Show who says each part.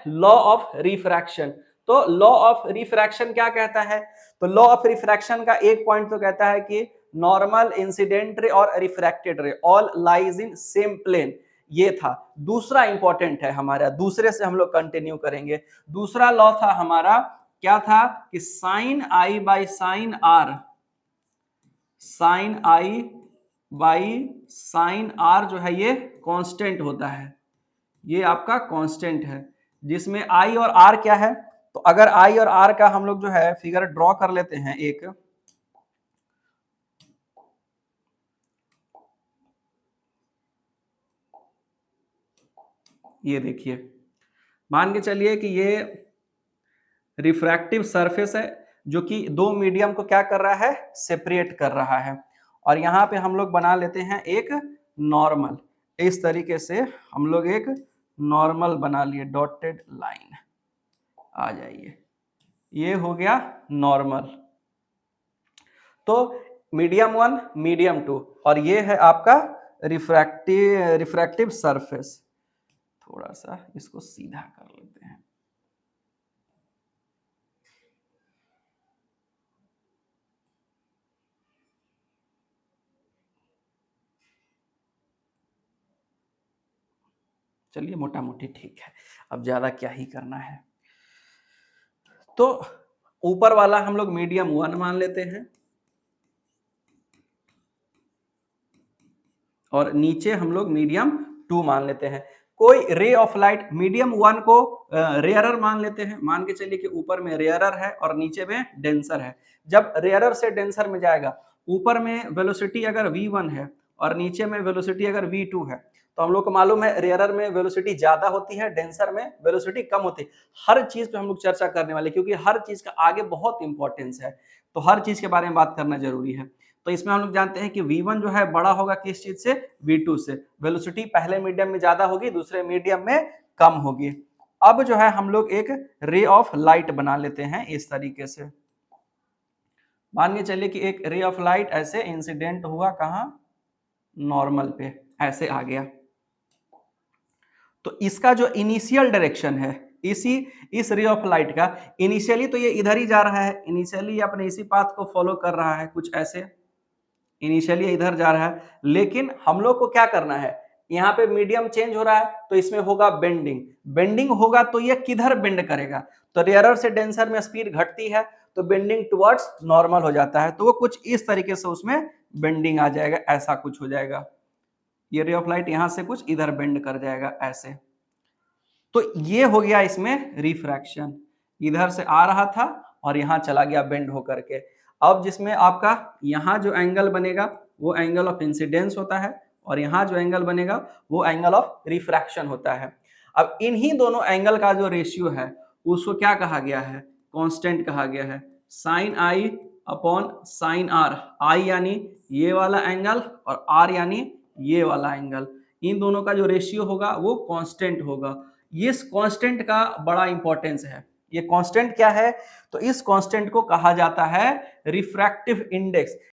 Speaker 1: Law of refraction. तो law of refraction क्या कहता है? तो लॉ ऑफ रिफ्रैक्शन का एक पॉइंट तो कहता है कि नॉर्मल, इंसिडेंट रे और refracted ray all lies in same plane. ये था। दूसरा इंपॉर्टेंट है हमारा, दूसरे से हम लोग कंटिन्यू करेंगे। दूसरा लॉ था हमारा, क्या था कि sine I by sine R, sine I by sine R जो है ये कांस्टेंट होता है। ये आपका कांस्टेंट है, जिसमें आई और आर क्या है? तो अगर आई और आर का हम लोग जो है फिगर ड्रॉ कर लेते हैं एक, ये देखिए, मान के चलिए कि ये रिफ्रैक्टिव सरफेस है जो कि दो मीडियम को क्या कर रहा है? सेपरेट कर रहा है। और यहाँ पे हम लोग बना लेते हैं एक नॉर्मल। इस तरीके से हम लोग एक नॉर्मल बना लिए, डॉटेड लाइन। आ जाइए, ये हो गया नॉर्मल। तो मीडियम वन, मीडियम टू, और ये है आपका रिफ्रैक्टिव सरफेस। थोड़ा सा इसको सीधा कर लेते हैं। चलिए मोटा मोटी ठीक है, अब ज्यादा क्या ही करना है। तो ऊपर वाला हम लोग मीडियम वन मान लेते हैं और नीचे हम लोग मीडियम टू मान लेते हैं। कोई ray of light medium one को रेयरर मान लेते हैं। मान के चलिए कि ऊपर में रेयरर है और नीचे में डेंसर है। जब रेयरर से डेंसर में जाएगा, ऊपर में वेलोसिटी अगर v1 है और नीचे में वेलोसिटी अगर v2 है, तो हम लोग को मालूम है रेयरर में वेलोसिटी ज्यादा होती है, डेंसर में वेलोसिटी कम होती है। हर चीज पे हम लोग चर्चा करने वाले, क्योंकि हर चीज का आगे बहुत इंपॉर्टेंस है, तो हर चीज के बारे में बात करना जरूरी है। तो इसमें हम लोग जानते हैं कि v1 जो है बड़ा होगा किस चीज से? v2 से। वेलोसिटी पहले मीडियम में ज्यादा होगी, दूसरे मीडियम में कम होगी। अब जो है हम लोग एक रे ऑफ लाइट बना लेते हैं इस तरीके से। मान के चलिए कि एक रे ऑफ लाइट ऐसे इंसिडेंट हुआ, कहां? नॉर्मल पे, ऐसे आ गया। तो इसका जो इनिशियल डायरेक्शन है, इस रे ऑफ लाइट का इनिशियली तो ये इधर ही जा रहा है, इनिशियली अपने इसी पाथ को फॉलो कर रहा है, कुछ ऐसे इनिशियली इधर जा रहा है। लेकिन हम लोग को क्या करना है? यहाँ पे मीडियम चेंज हो रहा है तो इसमें होगा बेंडिंग। बेंडिंग होगा तो ये किधर बेंड करेगा? तो रेयरर से डेंसर में स्पीड घटती है तो बेंडिंग टुवर्ड्स नॉर्मल हो जाता है, तो वो कुछ इस तरीके से उसमें बेंडिंग आ जाएगा, ऐसा कुछ हो जाएगा। ये रे ऑफ लाइट यहां से कुछ इधर बेंड कर जाएगा ऐसे। तो ये हो गया इसमें रिफ्रैक्शन, इधर से आ रहा था और यहां चला गया बेंड होकर के। अब जिसमें आपका यहां जो एंगल बनेगा वो एंगल ऑफ इंसिडेंस होता है, और यहां जो एंगल बनेगा वो एंगल ऑफ रिफ्रैक्शन होता है। अब इन्हीं दोनों एंगल का जो रेशियो है उसको क्या कहा गया है? कांस्टेंट कहा गया है। Sine i upon sine r, i यानी ये वाला एंगल और आर यानी ये वाला एंगल, इन दोनों का जो रेशियो होगा वो कांस्टेंट होगा। इस कांस्टेंट का बड़ा इंपॉर्टेंस है। ये कांस्टेंट क्या है? तो इस कांस्टेंट को कहा जाता है रिफ्रैक्टिव इंडेक्स।